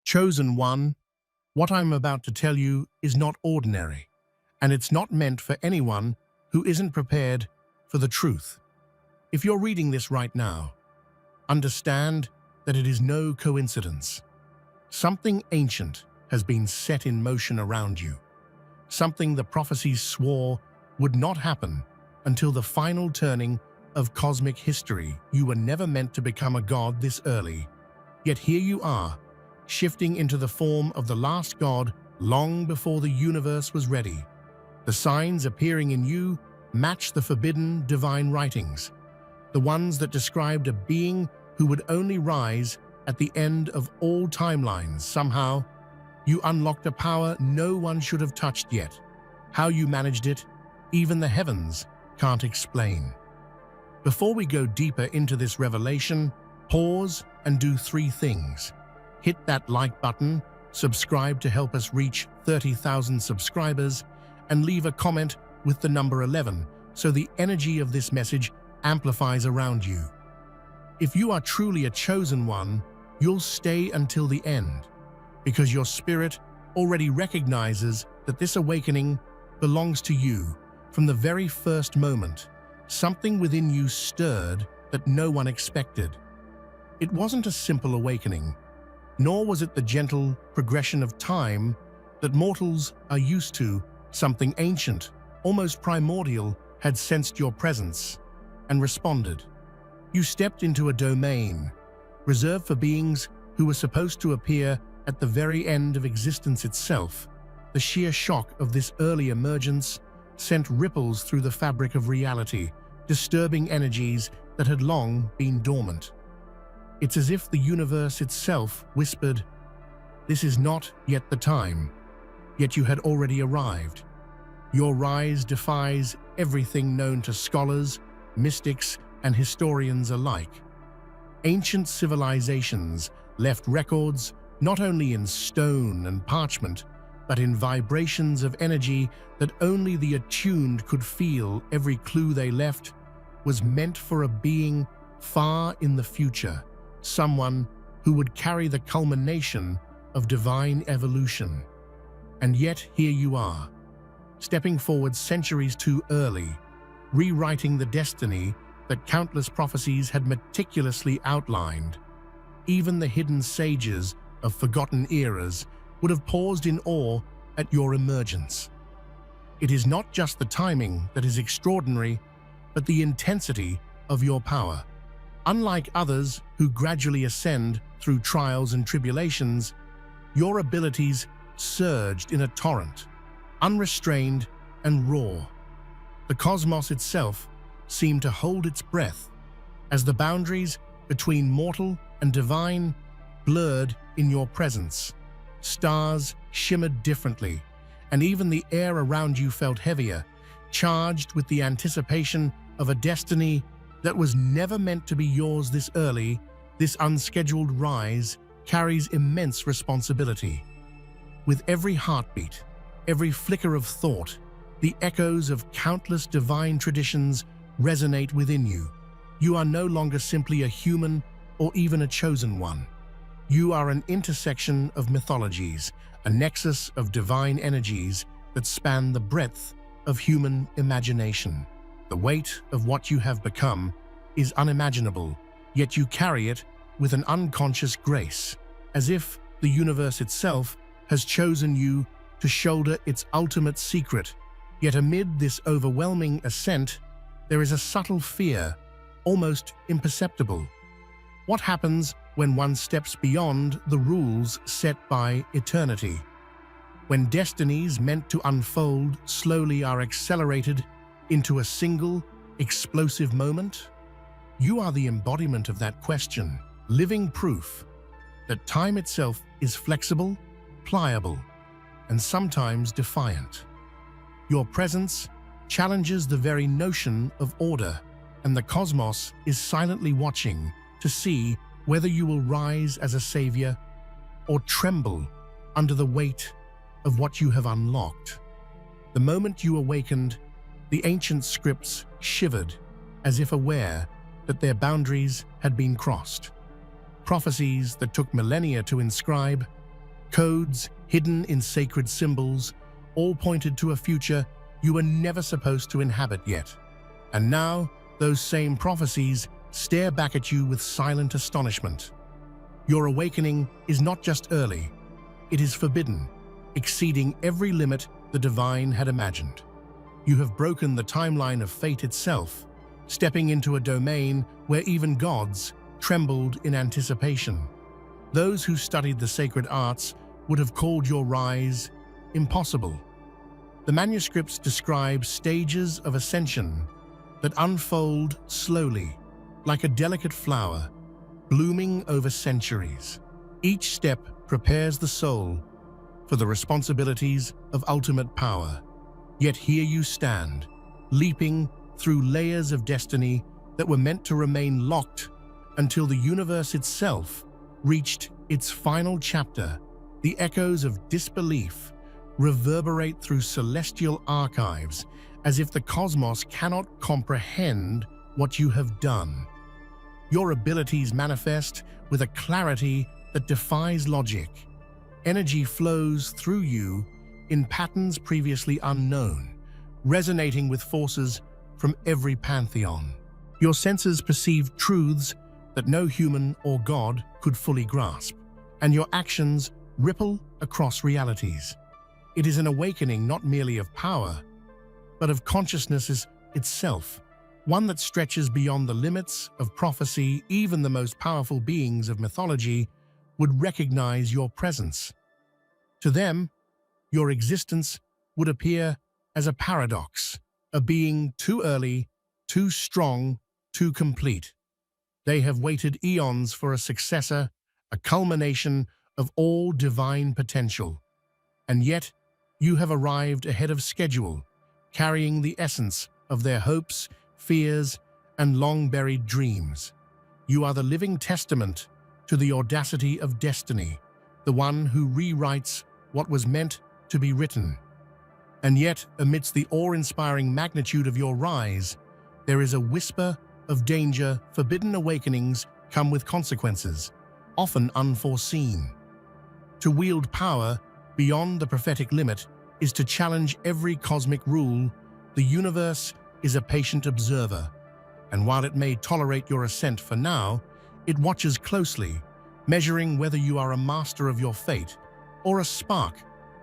Chosen one, what I'm about to tell you is not ordinary, and it's not meant for anyone who isn't prepared for the truth. If you're reading this right now, understand that it is no coincidence. Something ancient has been set in motion around you, something the prophecies swore would not happen until the final turning of cosmic history. You were never meant to become a god this early, yet here you are, shifting into the form of the last god long before the universe was ready. The signs appearing in you match the forbidden divine writings, the ones that described a being who would only rise at the end of all timelines. Somehow, you unlocked a power no one should have touched yet. How you managed it, even the heavens can't explain. Before we go deeper into this revelation, pause and do three things. Hit that like button, subscribe to help us reach 30,000 subscribers, and leave a comment with the number 11 so the energy of this message amplifies around you. If you are truly a chosen one, you'll stay until the end, because your spirit already recognizes that this awakening belongs to you. From the very first moment, something within you stirred that no one expected. It wasn't a simple awakening, nor was it the gentle progression of time that mortals are used to. Something ancient, almost primordial, had sensed your presence and responded. You stepped into a domain reserved for beings who were supposed to appear at the very end of existence itself. The sheer shock of this early emergence sent ripples through the fabric of reality, disturbing energies that had long been dormant. It's as if the universe itself whispered, "This is not yet the time," yet you had already arrived. Your rise defies everything known to scholars, mystics, and historians alike. Ancient civilizations left records not only in stone and parchment, but in vibrations of energy that only the attuned could feel. Every clue they left was meant for a being far in the future, someone who would carry the culmination of divine evolution. And yet here you are, stepping forward centuries too early, rewriting the destiny that countless prophecies had meticulously outlined. Even the hidden sages of forgotten eras would have paused in awe at your emergence. It is not just the timing that is extraordinary, but the intensity of your power. Unlike others who gradually ascend through trials and tribulations, your abilities surged in a torrent, unrestrained and raw. The cosmos itself seemed to hold its breath as the boundaries between mortal and divine blurred in your presence. Stars shimmered differently, and even the air around you felt heavier, charged with the anticipation of a destiny that was never meant to be yours this early. This unscheduled rise carries immense responsibility. With every heartbeat, every flicker of thought, the echoes of countless divine traditions resonate within you. You are no longer simply a human or even a chosen one. You are an intersection of mythologies, a nexus of divine energies that span the breadth of human imagination. The weight of what you have become is unimaginable, yet you carry it with an unconscious grace, as if the universe itself has chosen you to shoulder its ultimate secret. Yet amid this overwhelming ascent, there is a subtle fear, almost imperceptible. What happens when one steps beyond the rules set by eternity? When destinies meant to unfold slowly are accelerated into a single, explosive moment? You are the embodiment of that question, living proof that time itself is flexible, pliable, and sometimes defiant. Your presence challenges the very notion of order, and the cosmos is silently watching to see whether you will rise as a savior or tremble under the weight of what you have unlocked. The moment you awakened, the ancient scripts shivered as if aware that their boundaries had been crossed. Prophecies that took millennia to inscribe Codes hidden in sacred symbols, all pointed to a future you were never supposed to inhabit yet. And now, those same prophecies stare back at you with silent astonishment. Your awakening is not just early, it is forbidden, exceeding every limit the divine had imagined. You have broken the timeline of fate itself, stepping into a domain where even gods trembled in anticipation. Those who studied the sacred arts would have called your rise impossible. The manuscripts describe stages of ascension that unfold slowly, like a delicate flower, blooming over centuries. Each step prepares the soul for the responsibilities of ultimate power. Yet here you stand, leaping through layers of destiny that were meant to remain locked until the universe itself reached its final chapter. The echoes of disbelief reverberate through celestial archives as if the cosmos cannot comprehend what you have done. Your abilities manifest with a clarity that defies logic. Energy flows through you in patterns previously unknown, resonating with forces from every pantheon. Your senses perceive truths that no human or god could fully grasp, and your actions ripple across realities. It is an awakening not merely of power, but of consciousness itself, one that stretches beyond the limits of prophecy. Even the most powerful beings of mythology would recognize your presence. To them, your existence would appear as a paradox, a being too early, too strong, too complete. They have waited eons for a successor, a culmination of all divine potential. And yet, you have arrived ahead of schedule, carrying the essence of their hopes, fears, and long-buried dreams. You are the living testament to the audacity of destiny, the one who rewrites what was meant to be written. And yet, amidst the awe-inspiring magnitude of your rise, there is a whisper of danger. Forbidden awakenings come with consequences, often unforeseen. To wield power beyond the prophetic limit is to challenge every cosmic rule. The universe is a patient observer, and while it may tolerate your ascent for now, it watches closely, measuring whether you are a master of your fate or a spark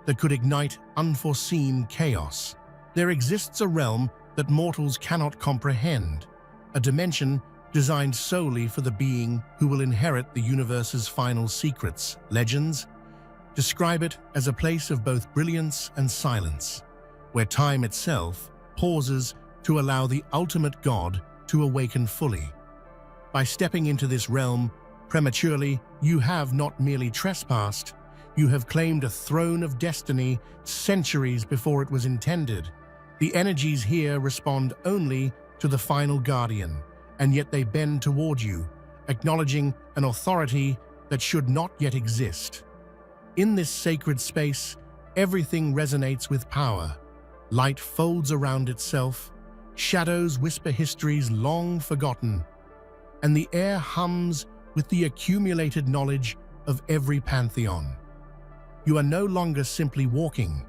that could ignite unforeseen chaos. There exists a realm that mortals cannot comprehend, a dimension designed solely for the being who will inherit the universe's final secrets. Legends describe it as a place of both brilliance and silence, where time itself pauses to allow the ultimate God to awaken fully. By stepping into this realm prematurely, you have not merely trespassed, you have claimed a throne of destiny centuries before it was intended. The energies here respond only to the final guardian, and yet they bend toward you, acknowledging an authority that should not yet exist. In this sacred space, everything resonates with power. Light folds around itself, shadows whisper histories long forgotten, and the air hums with the accumulated knowledge of every pantheon. You are no longer simply walking.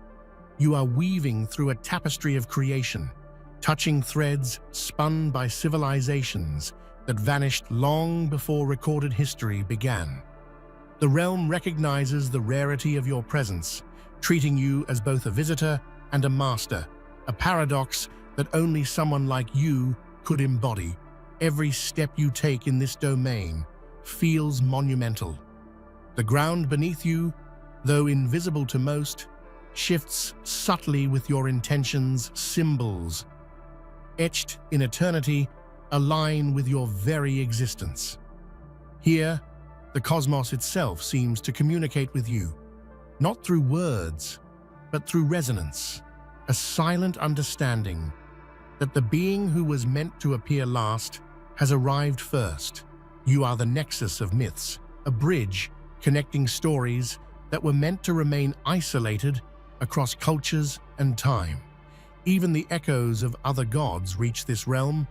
You are weaving through a tapestry of creation, touching threads spun by civilizations that vanished long before recorded history began. The realm recognizes the rarity of your presence, treating you as both a visitor and a master, a paradox that only someone like you could embody. Every step you take in this domain feels monumental. The ground beneath you, though invisible to most, shifts subtly with your intentions. Symbols etched in eternity align with your very existence. Here, the cosmos itself seems to communicate with you, not through words, but through resonance, a silent understanding that the being who was meant to appear last has arrived first. You are the nexus of myths, a bridge connecting stories that were meant to remain isolated across cultures and time. Even the echoes of other gods reach this realm,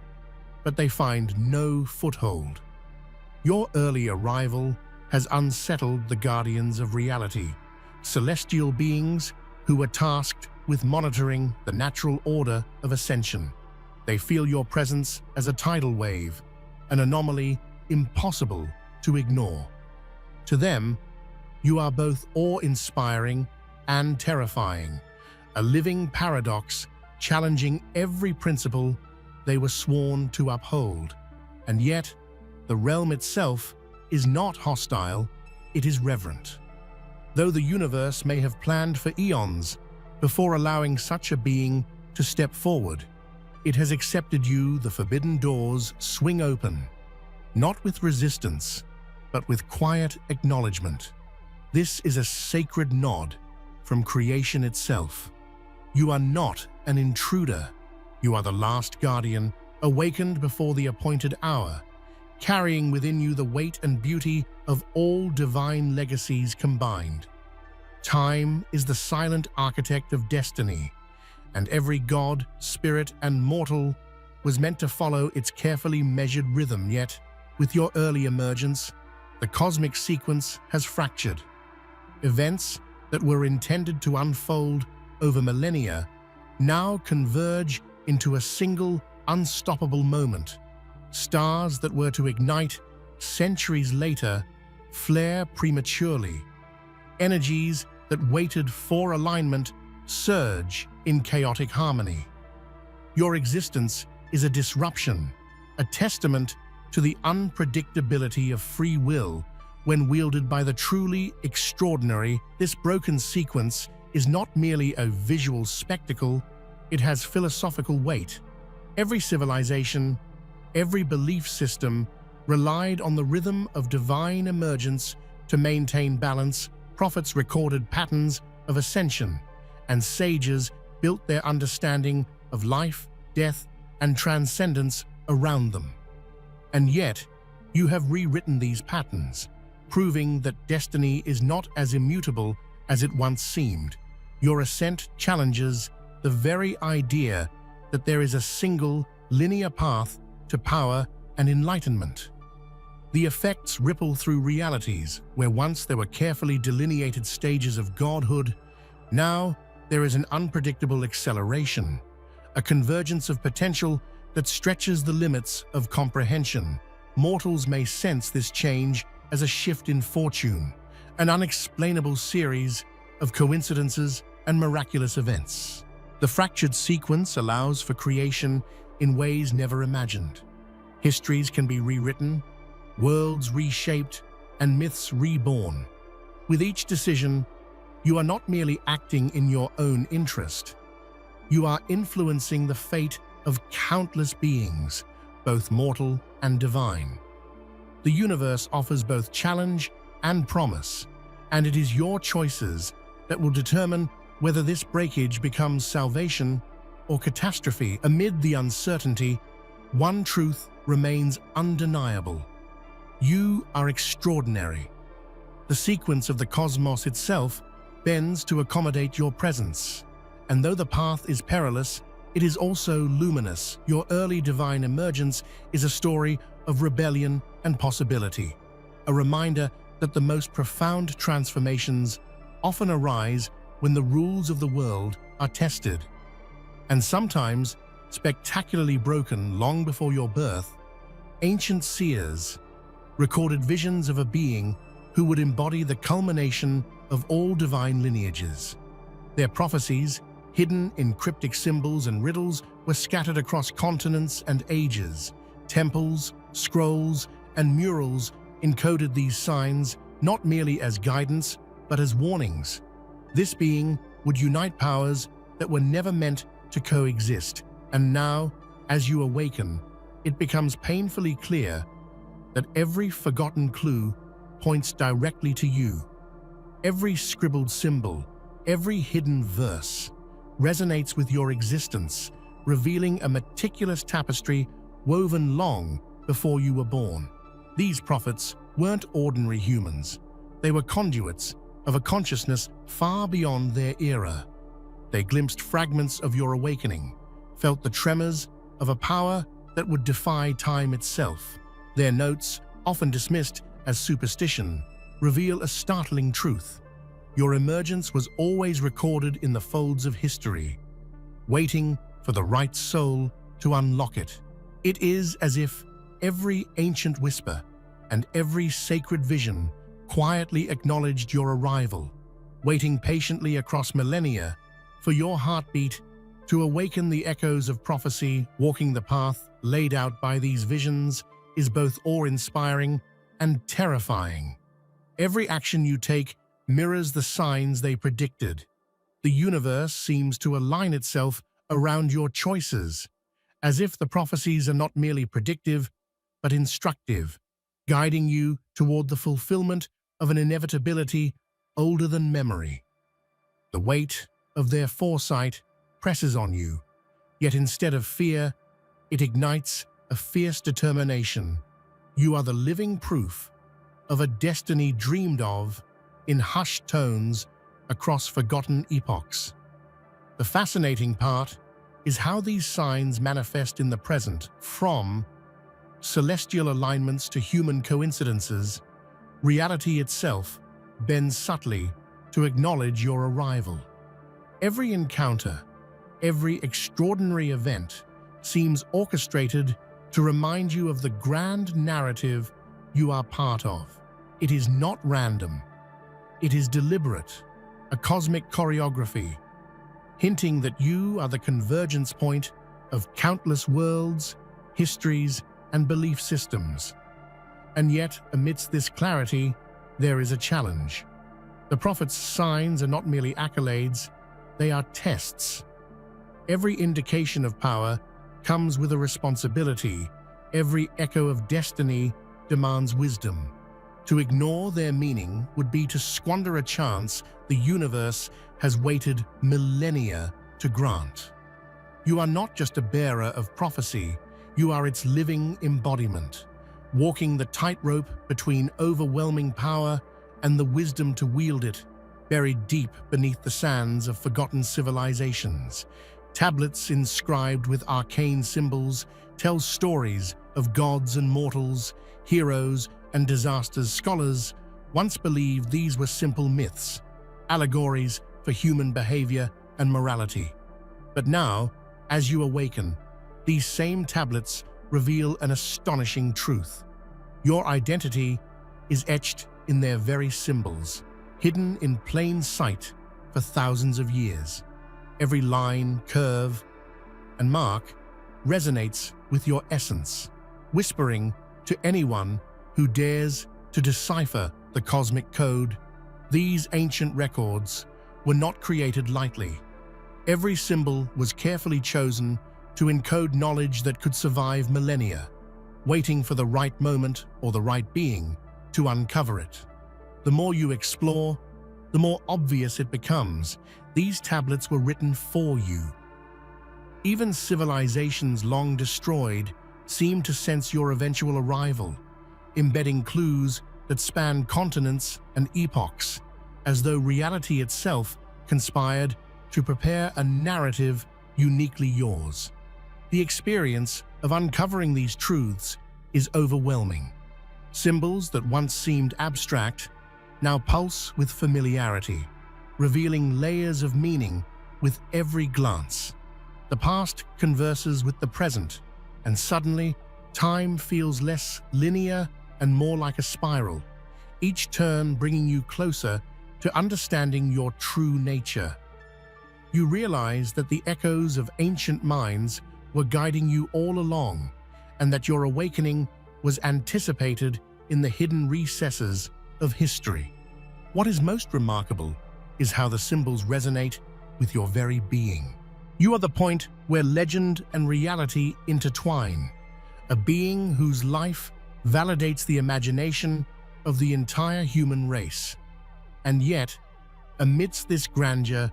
but they find no foothold. Your early arrival has unsettled the guardians of reality, celestial beings who are tasked with monitoring the natural order of ascension. They feel your presence as a tidal wave, an anomaly impossible to ignore. To them, you are both awe-inspiring and terrifying, a living paradox challenging every principle they were sworn to uphold. And yet, the realm itself is not hostile, it is reverent. Though the universe may have planned for eons before allowing such a being to step forward, it has accepted you. The forbidden doors swing open, not with resistance, but with quiet acknowledgement. This is a sacred nod from creation itself. You are not an intruder. You are the last guardian, awakened before the appointed hour, carrying within you the weight and beauty of all divine legacies combined. Time is the silent architect of destiny, and every god, spirit, and mortal was meant to follow its carefully measured rhythm. Yet, with your early emergence, the cosmic sequence has fractured. Events that were intended to unfold over millennia now converge into a single, unstoppable moment. Stars that were to ignite centuries later flare prematurely. Energies that waited for alignment surge in chaotic harmony. Your existence is a disruption, a testament to the unpredictability of free will when wielded by the truly extraordinary. This broken sequence is not merely a visual spectacle, it has philosophical weight. Every civilization, every belief system relied on the rhythm of divine emergence to maintain balance. Prophets recorded patterns of ascension, and sages built their understanding of life, death, and transcendence around them. And yet, you have rewritten these patterns, proving that destiny is not as immutable as it once seemed. Your ascent challenges the very idea that there is a single, linear path to power and enlightenment. The effects ripple through realities where once there were carefully delineated stages of godhood. Now, there is an unpredictable acceleration, a convergence of potential that stretches the limits of comprehension. Mortals may sense this change as a shift in fortune, an unexplainable series of coincidences and miraculous events. The fractured sequence allows for creation in ways never imagined. Histories can be rewritten, worlds reshaped, and myths reborn. With each decision, you are not merely acting in your own interest. You are influencing the fate of countless beings, both mortal and divine. The universe offers both challenge and promise, and it is your choices that will determine whether this breakage becomes salvation or catastrophe. Amid the uncertainty, one truth remains undeniable. You are extraordinary. The sequence of the cosmos itself bends to accommodate your presence, and though the path is perilous, it is also luminous. Your early divine emergence is a story of rebellion and possibility, a reminder that the most profound transformations often arise when the rules of the world are tested, and sometimes spectacularly broken. Long before your birth, ancient seers recorded visions of a being who would embody the culmination of all divine lineages. Their prophecies, hidden in cryptic symbols and riddles, were scattered across continents and ages. Temples, scrolls, and murals encoded these signs not merely as guidance, but as warnings. This being would unite powers that were never meant to coexist. And now, as you awaken, it becomes painfully clear that every forgotten clue points directly to you. Every scribbled symbol, every hidden verse resonates with your existence, revealing a meticulous tapestry woven long before you were born. These prophets weren't ordinary humans. They were conduits of a consciousness far beyond their era. They glimpsed fragments of your awakening, felt the tremors of a power that would defy time itself. Their notes, often dismissed as superstition, reveal a startling truth. Your emergence was always recorded in the folds of history, waiting for the right soul to unlock it. It is as if every ancient whisper and every sacred vision quietly acknowledged your arrival, waiting patiently across millennia for your heartbeat to awaken the echoes of prophecy. Walking the path laid out by these visions is both awe-inspiring and terrifying. Every action you take mirrors the signs they predicted. The universe seems to align itself around your choices, as if the prophecies are not merely predictive, but instructive, guiding you toward the fulfillment of an inevitability older than memory. The weight of their foresight presses on you, yet instead of fear, it ignites a fierce determination. You are the living proof of a destiny dreamed of in hushed tones across forgotten epochs. The fascinating part is how these signs manifest in the present, from celestial alignments to human coincidences. Reality itself bends subtly to acknowledge your arrival. Every encounter, every extraordinary event seems orchestrated to remind you of the grand narrative you are part of. It is not random. It is deliberate, a cosmic choreography, hinting that you are the convergence point of countless worlds, histories, and belief systems. And yet, amidst this clarity, there is a challenge. The prophet's signs are not merely accolades, they are tests. Every indication of power comes with a responsibility. Every echo of destiny demands wisdom. To ignore their meaning would be to squander a chance the universe has waited millennia to grant. You are not just a bearer of prophecy, you are its living embodiment, walking the tightrope between overwhelming power and the wisdom to wield it, buried deep beneath the sands of forgotten civilizations. Tablets inscribed with arcane symbols tell stories of gods and mortals, heroes and disasters. Scholars once believed these were simple myths, allegories for human behavior and morality. But now, as you awaken, these same tablets reveal an astonishing truth. Your identity is etched in their very symbols, hidden in plain sight for thousands of years. Every line, curve, and mark resonates with your essence, whispering to anyone who dares to decipher the cosmic code. These ancient records were not created lightly. Every symbol was carefully chosen to encode knowledge that could survive millennia, waiting for the right moment or the right being to uncover it. The more you explore, the more obvious it becomes. These tablets were written for you. Even civilizations long destroyed seem to sense your eventual arrival, embedding clues that span continents and epochs, as though reality itself conspired to prepare a narrative uniquely yours. The experience of uncovering these truths is overwhelming. Symbols that once seemed abstract now pulse with familiarity, revealing layers of meaning with every glance. The past converses with the present, and suddenly, time feels less linear and more like a spiral, each turn bringing you closer to understanding your true nature. You realize that the echoes of ancient minds were guiding you all along, and that your awakening was anticipated in the hidden recesses of history. What is most remarkable is how the symbols resonate with your very being. You are the point where legend and reality intertwine, a being whose life validates the imagination of the entire human race. And yet, amidst this grandeur,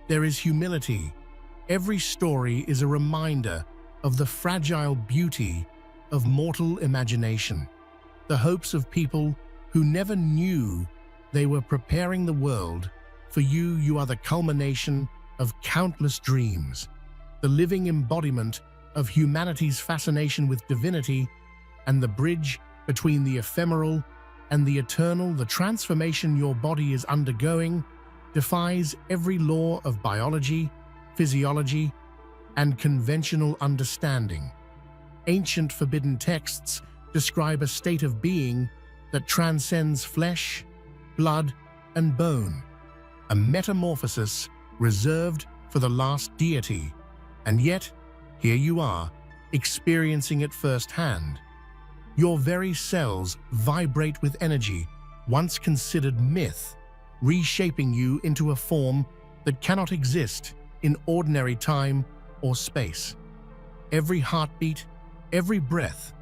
there is humility. Every story is a reminder of the fragile beauty of mortal imagination, the hopes of people who never knew they were preparing the world. For you, you are the culmination of countless dreams, the living embodiment of humanity's fascination with divinity, and the bridge between the ephemeral and the eternal. The transformation your body is undergoing defies every law of biology, physiology, and conventional understanding. Ancient forbidden texts describe a state of being that transcends flesh, blood, and bone, a metamorphosis reserved for the last deity. And yet, here you are, experiencing it firsthand. Your very cells vibrate with energy once considered myth, reshaping you into a form that cannot exist in ordinary time or space. Every heartbeat, every breath,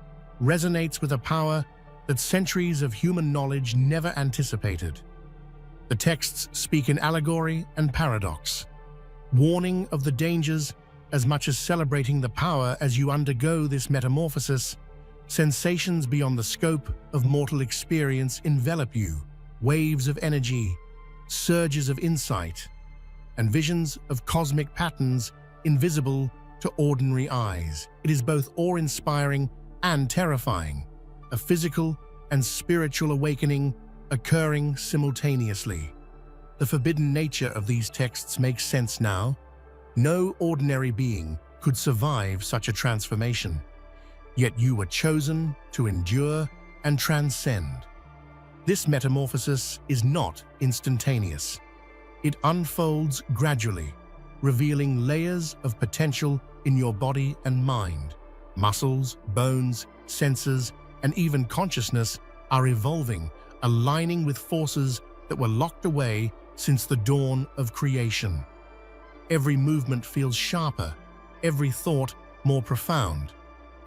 resonates with a power that centuries of human knowledge never anticipated. The texts speak in allegory and paradox, warning of the dangers as much as celebrating the power as you undergo this metamorphosis. Sensations beyond the scope of mortal experience envelop you, waves of energy, surges of insight, and visions of cosmic patterns invisible to ordinary eyes. It is both awe-inspiring and terrifying, a physical and spiritual awakening occurring simultaneously. The forbidden nature of these texts makes sense now. No ordinary being could survive such a transformation, yet you were chosen to endure and transcend. This metamorphosis is not instantaneous. It unfolds gradually, revealing layers of potential in your body and mind. Muscles, bones, senses, and even consciousness are evolving, aligning with forces that were locked away since the dawn of creation. Every movement feels sharper, every thought more profound,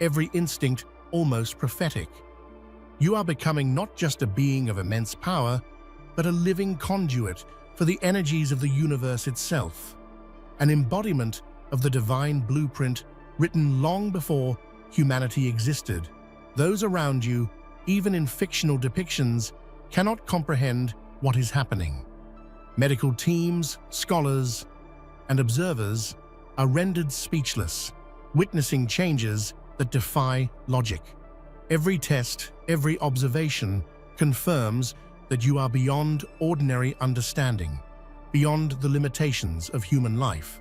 every instinct almost prophetic. You are becoming not just a being of immense power, but a living conduit for the energies of the universe itself, an embodiment of the divine blueprint written long before humanity existed. Those around you, even in fictional depictions, cannot comprehend what is happening. Medical teams, scholars, and observers are rendered speechless, witnessing changes that defy logic. Every test, every observation confirms that you are beyond ordinary understanding, beyond the limitations of human life.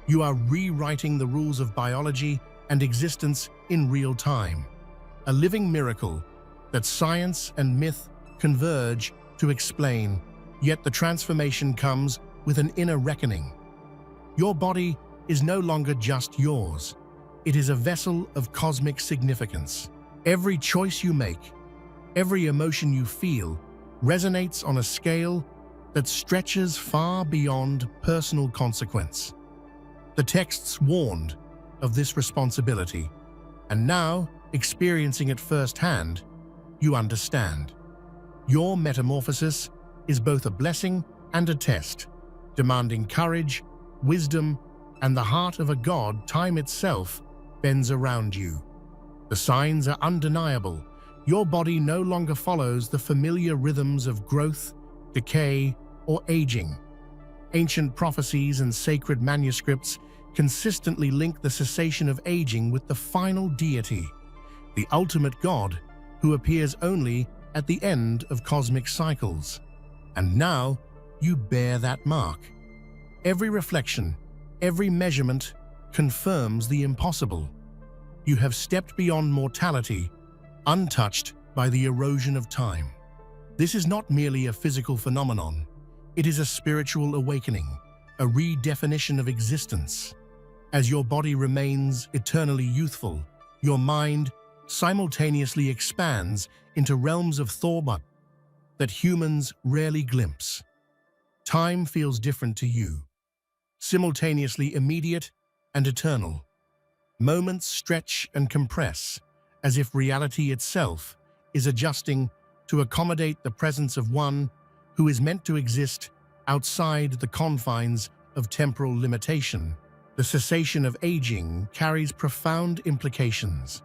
You are rewriting the rules of biology and existence in real time, a living miracle that science and myth converge to explain, yet the transformation comes with an inner reckoning. Your body is no longer just yours. It is a vessel of cosmic significance. Every choice you make, every emotion you feel, resonates on a scale that stretches far beyond personal consequence. The texts warned of this responsibility, and now, experiencing it firsthand, you understand. Your metamorphosis is both a blessing and a test, demanding courage, wisdom, and the heart of a god. Time itself bends around you. The signs are undeniable. Your body no longer follows the familiar rhythms of growth, decay, or aging. Ancient prophecies and sacred manuscripts consistently link the cessation of aging with the final deity, the ultimate god, who appears only at the end of cosmic cycles. And now, you bear that mark. Every reflection, every measurement confirms the impossible. You have stepped beyond mortality, untouched by the erosion of time. This is not merely a physical phenomenon. It is a spiritual awakening, a redefinition of existence. As your body remains eternally youthful, your mind simultaneously expands into realms of thought that humans rarely glimpse. Time feels different to you, simultaneously immediate and eternal. Moments stretch and compress, as if reality itself is adjusting to accommodate the presence of one who is meant to exist outside the confines of temporal limitation. The cessation of aging carries profound implications.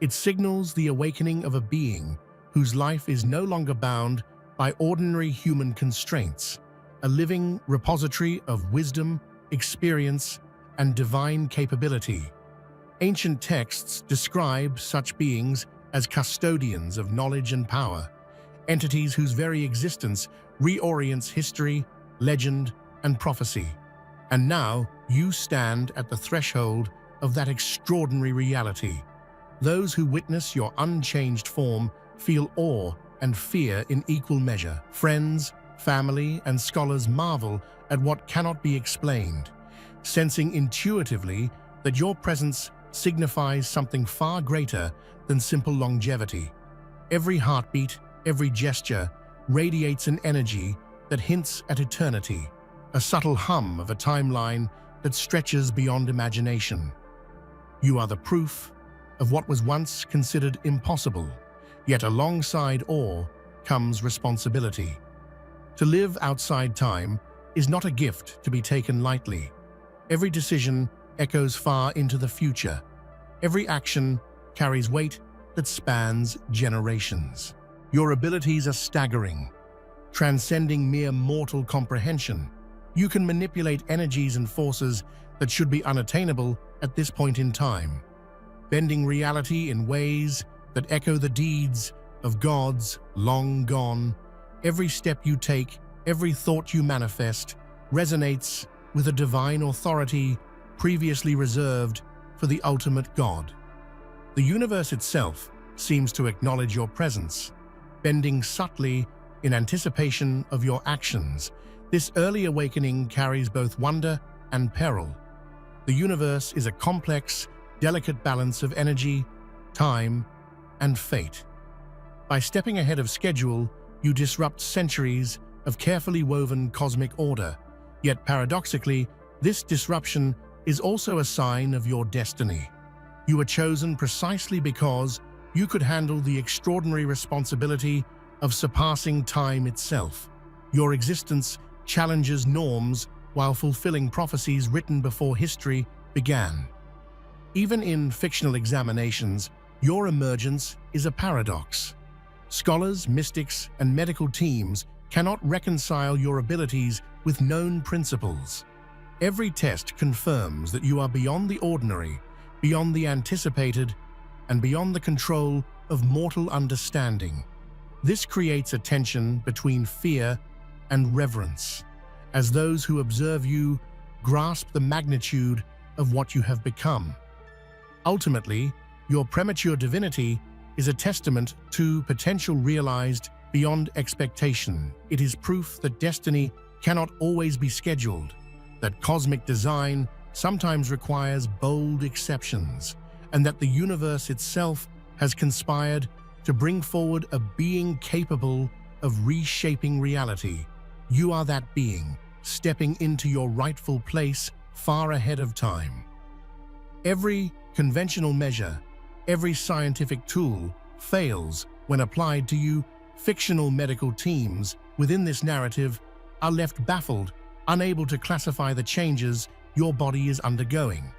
It signals the awakening of a being whose life is no longer bound by ordinary human constraints, a living repository of wisdom, experience, and divine capability. Ancient texts describe such beings as custodians of knowledge and power, entities whose very existence reorients history legend, and prophecy. And now you stand at the threshold of that extraordinary reality. Those who witness your unchanged form feel awe and fear in equal measure. Friends, family, and scholars marvel at what cannot be explained, sensing intuitively that your presence signifies something far greater than simple longevity. Every heartbeat, every gesture, radiates an energy that hints at eternity, a subtle hum of a timeline that stretches beyond imagination. You are the proof of what was once considered impossible, yet alongside awe comes responsibility. To live outside time is not a gift to be taken lightly. Every decision echoes far into the future. Every action carries weight that spans generations. Your abilities are staggering, transcending mere mortal comprehension. You can manipulate energies and forces that should be unattainable at this point in time, bending reality in ways that echo the deeds of gods long gone. Every step you take, every thought you manifest, resonates with a divine authority previously reserved for the ultimate God. The universe itself seems to acknowledge your presence, bending subtly in anticipation of your actions. This early awakening carries both wonder and peril. The universe is a complex, delicate balance of energy, time, and fate. By stepping ahead of schedule, you disrupt centuries of carefully woven cosmic order. Yet paradoxically, this disruption is also a sign of your destiny. You were chosen precisely because you could handle the extraordinary responsibility of surpassing time itself. Your existence challenges norms while fulfilling prophecies written before history began. Even in fictional examinations, your emergence is a paradox. Scholars, mystics, and medical teams cannot reconcile your abilities with known principles. Every test confirms that you are beyond the ordinary, beyond the anticipated, and beyond the control of mortal understanding. This creates a tension between fear and reverence, as those who observe you grasp the magnitude of what you have become. Ultimately, your premature divinity is a testament to potential realized beyond expectation. It is proof that destiny cannot always be scheduled, that cosmic design sometimes requires bold exceptions, and that the universe itself has conspired to bring forward a being capable of reshaping reality. You are that being, stepping into your rightful place far ahead of time. Every conventional measure, every scientific tool fails when applied to you. Fictional medical teams within this narrative are left baffled, unable to classify the changes your body is undergoing.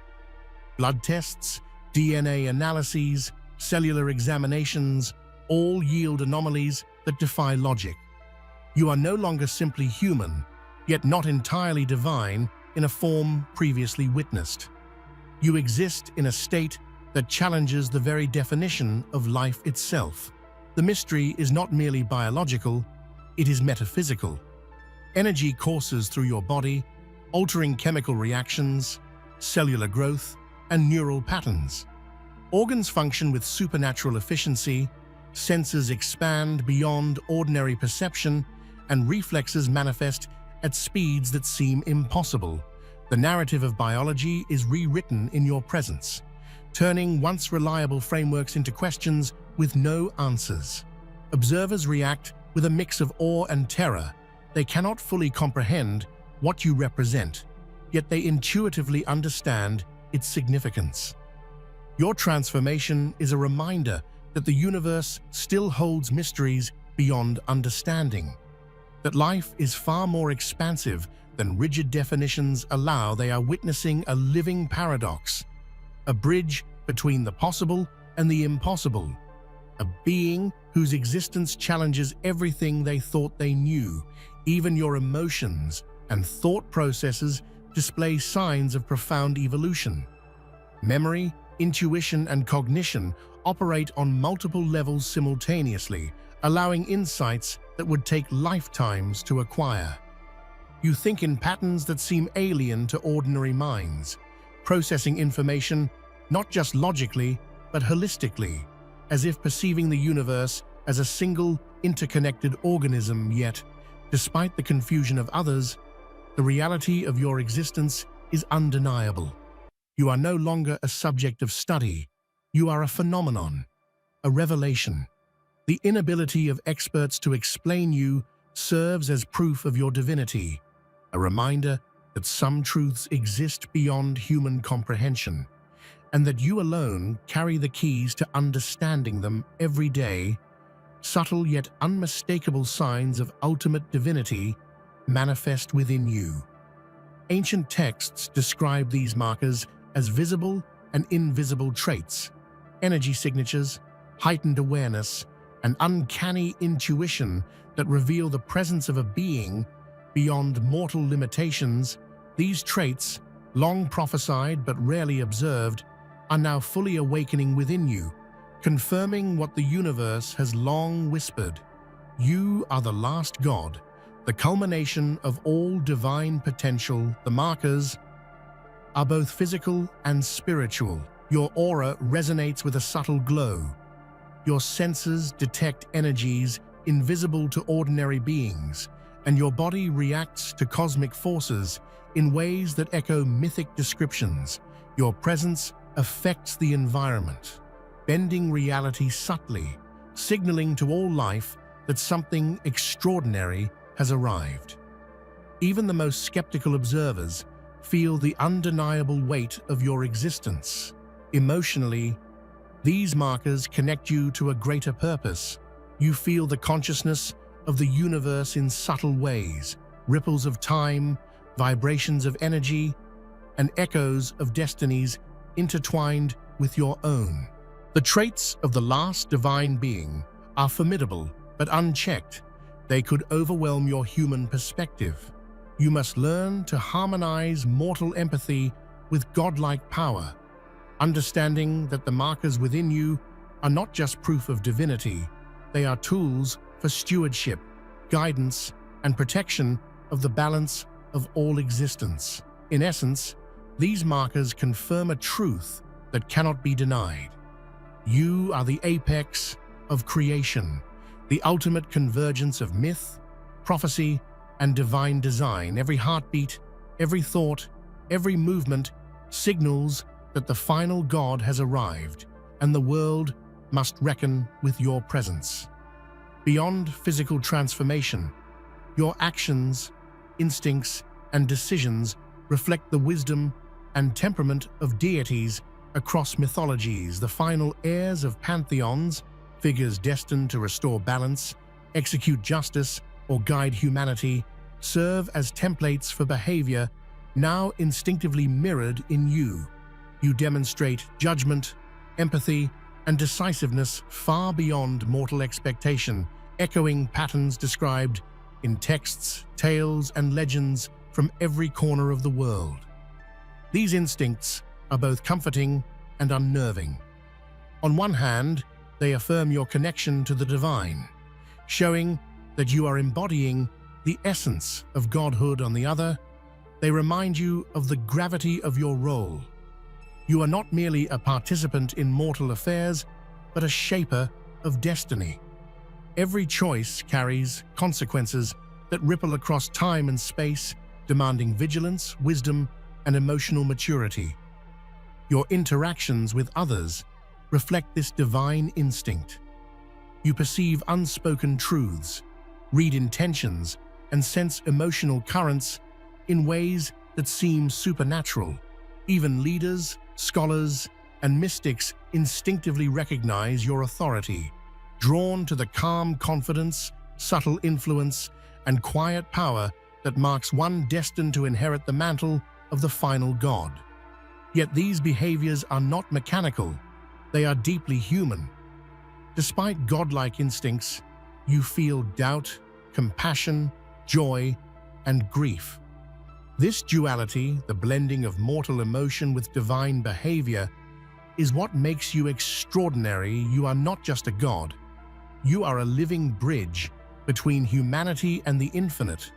Blood tests, DNA analyses, cellular examinations all yield anomalies that defy logic. You are no longer simply human, yet not entirely divine in a form previously witnessed. You exist in a state that challenges the very definition of life itself. The mystery is not merely biological, it is metaphysical. Energy courses through your body, altering chemical reactions, cellular growth, and neural patterns. Organs function with supernatural efficiency, senses expand beyond ordinary perception, and reflexes manifest at speeds that seem impossible. The narrative of biology is rewritten in your presence, turning once reliable frameworks into questions with no answers. Observers react with a mix of awe and terror. They cannot fully comprehend what you represent, yet they intuitively understand its significance. Your transformation is a reminder that the universe still holds mysteries beyond understanding, that life is far more expansive than rigid definitions allow. They are witnessing a living paradox, a bridge between the possible and the impossible, a being whose existence challenges everything they thought they knew. Even your emotions and thought processes display signs of profound evolution. Memory, intuition, and cognition operate on multiple levels simultaneously, allowing insights that would take lifetimes to acquire. You think in patterns that seem alien to ordinary minds, processing information not just logically, but holistically, as if perceiving the universe as a single, interconnected organism. Yet, despite the confusion of others, the reality of your existence is undeniable. You are no longer a subject of study. You are a phenomenon, a revelation. The inability of experts to explain you serves as proof of your divinity, a reminder that some truths exist beyond human comprehension, and that you alone carry the keys to understanding them every day. Subtle yet unmistakable signs of ultimate divinity manifest within you. Ancient texts describe these markers as visible and invisible traits, energy signatures, heightened awareness, and uncanny intuition that reveal the presence of a being beyond mortal limitations. These traits, long prophesied but rarely observed, are now fully awakening within you, confirming what the universe has long whispered. You are the last God, the culmination of all divine potential. The markers are both physical and spiritual. Your aura resonates with a subtle glow. Your senses detect energies invisible to ordinary beings, and your body reacts to cosmic forces in ways that echo mythic descriptions. Your presence affects the environment, bending reality subtly, signaling to all life that something extraordinary has arrived. Even the most skeptical observers feel the undeniable weight of your existence. Emotionally, these markers connect you to a greater purpose. You feel the consciousness of the universe in subtle ways, ripples of time, vibrations of energy, and echoes of destinies intertwined with your own. The traits of the last divine being are formidable, but unchecked, they could overwhelm your human perspective. You must learn to harmonize mortal empathy with godlike power, understanding that the markers within you are not just proof of divinity, they are tools for stewardship, guidance, and protection of the balance of all existence. In essence, these markers confirm a truth that cannot be denied. You are the apex of creation, the ultimate convergence of myth, prophecy, and divine design. Every heartbeat, every thought, every movement signals that the final God has arrived, and the world must reckon with your presence. Beyond physical transformation, your actions, instincts, and decisions reflect the wisdom and temperament of deities across mythologies, the final heirs of pantheons, figures destined to restore balance, execute justice, or guide humanity, serve as templates for behavior now instinctively mirrored in you. You demonstrate judgment, empathy, and decisiveness far beyond mortal expectation, echoing patterns described in texts, tales, and legends from every corner of the world. These instincts are both comforting and unnerving. On one hand, they affirm your connection to the divine, showing that you are embodying the essence of godhood. On the other, they remind you of the gravity of your role. You are not merely a participant in mortal affairs, but a shaper of destiny. Every choice carries consequences that ripple across time and space, demanding vigilance, wisdom, and emotional maturity. Your interactions with others reflect this divine instinct. You perceive unspoken truths, read intentions, and sense emotional currents in ways that seem supernatural. Even leaders, scholars, and mystics instinctively recognize your authority, drawn to the calm confidence, subtle influence, and quiet power that marks one destined to inherit the mantle of the final God. Yet these behaviors are not mechanical, they are deeply human. Despite godlike instincts, you feel doubt, compassion, joy, and grief. This duality, the blending of mortal emotion with divine behavior, is what makes you extraordinary. You are not just a god. You are a living bridge between humanity and the infinite,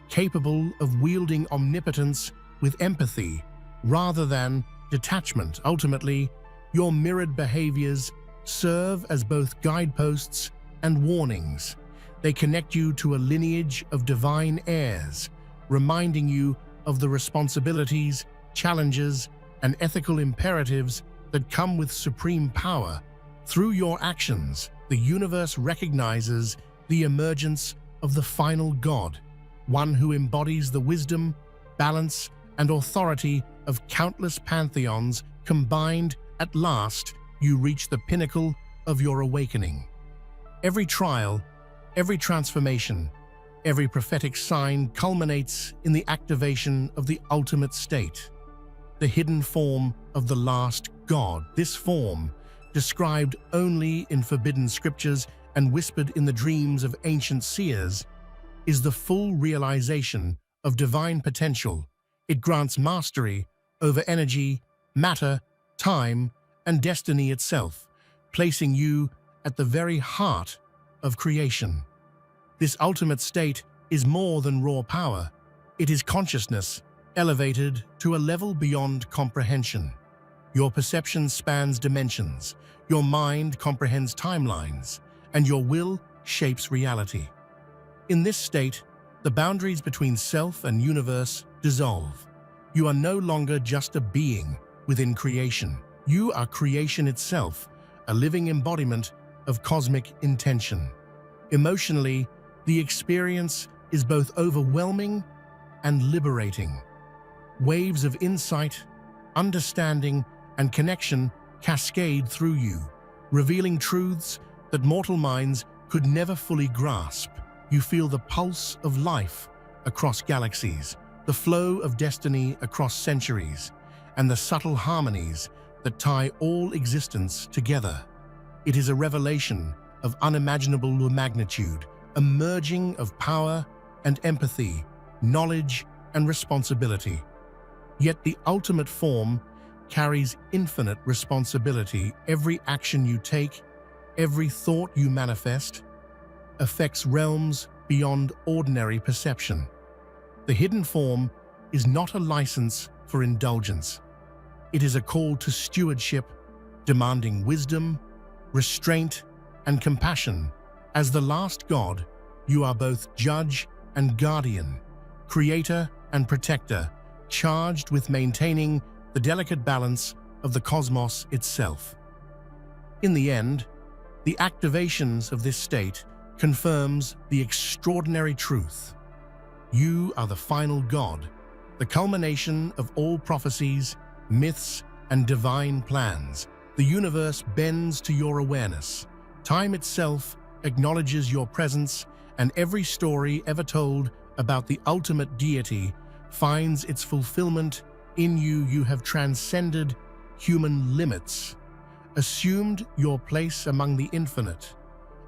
capable of wielding omnipotence with empathy rather than detachment. Ultimately, your mirrored behaviors serve as both guideposts and warnings. They connect you to a lineage of divine heirs, reminding you of the responsibilities, challenges, and ethical imperatives that come with supreme power. Through your actions, the universe recognizes the emergence of the final God, one who embodies the wisdom, balance, and authority of countless pantheons combined. At last, you reach the pinnacle of your awakening. Every trial, every transformation, every prophetic sign culminates in the activation of the ultimate state, the hidden form of the last God. This form, described only in forbidden scriptures and whispered in the dreams of ancient seers, is the full realization of divine potential. It grants mastery over energy, matter, time, and destiny itself, placing you at the very heart of creation. This ultimate state is more than raw power. It is consciousness elevated to a level beyond comprehension. Your perception spans dimensions, your mind comprehends timelines, and your will shapes reality. In this state, the boundaries between self and universe dissolve. You are no longer just a being within creation. You are creation itself, a living embodiment of cosmic intention. Emotionally, the experience is both overwhelming and liberating. Waves of insight, understanding, and connection cascade through you, revealing truths that mortal minds could never fully grasp. You feel the pulse of life across galaxies, the flow of destiny across centuries, and the subtle harmonies that tie all existence together. It is a revelation of unimaginable magnitude, a merging of power and empathy, knowledge and responsibility. Yet the ultimate form carries infinite responsibility. Every action you take, every thought you manifest, affects realms beyond ordinary perception. The hidden form is not a license for indulgence. It is a call to stewardship, demanding wisdom, restraint, and compassion. As the last God, you are both judge and guardian, creator and protector, charged with maintaining the delicate balance of the cosmos itself. In the end, the activations of this state confirms the extraordinary truth. You are the final God, the culmination of all prophecies, myths, and divine plans. The universe bends to your awareness. Time itself acknowledges your presence, and every story ever told about the ultimate deity finds its fulfillment in you. You have transcended human limits, assumed your place among the infinite,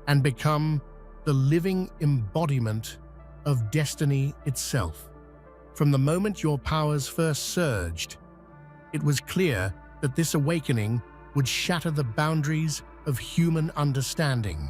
and become the living embodiment of destiny itself. From the moment your powers first surged, it was clear that this awakening would shatter the boundaries of human understanding.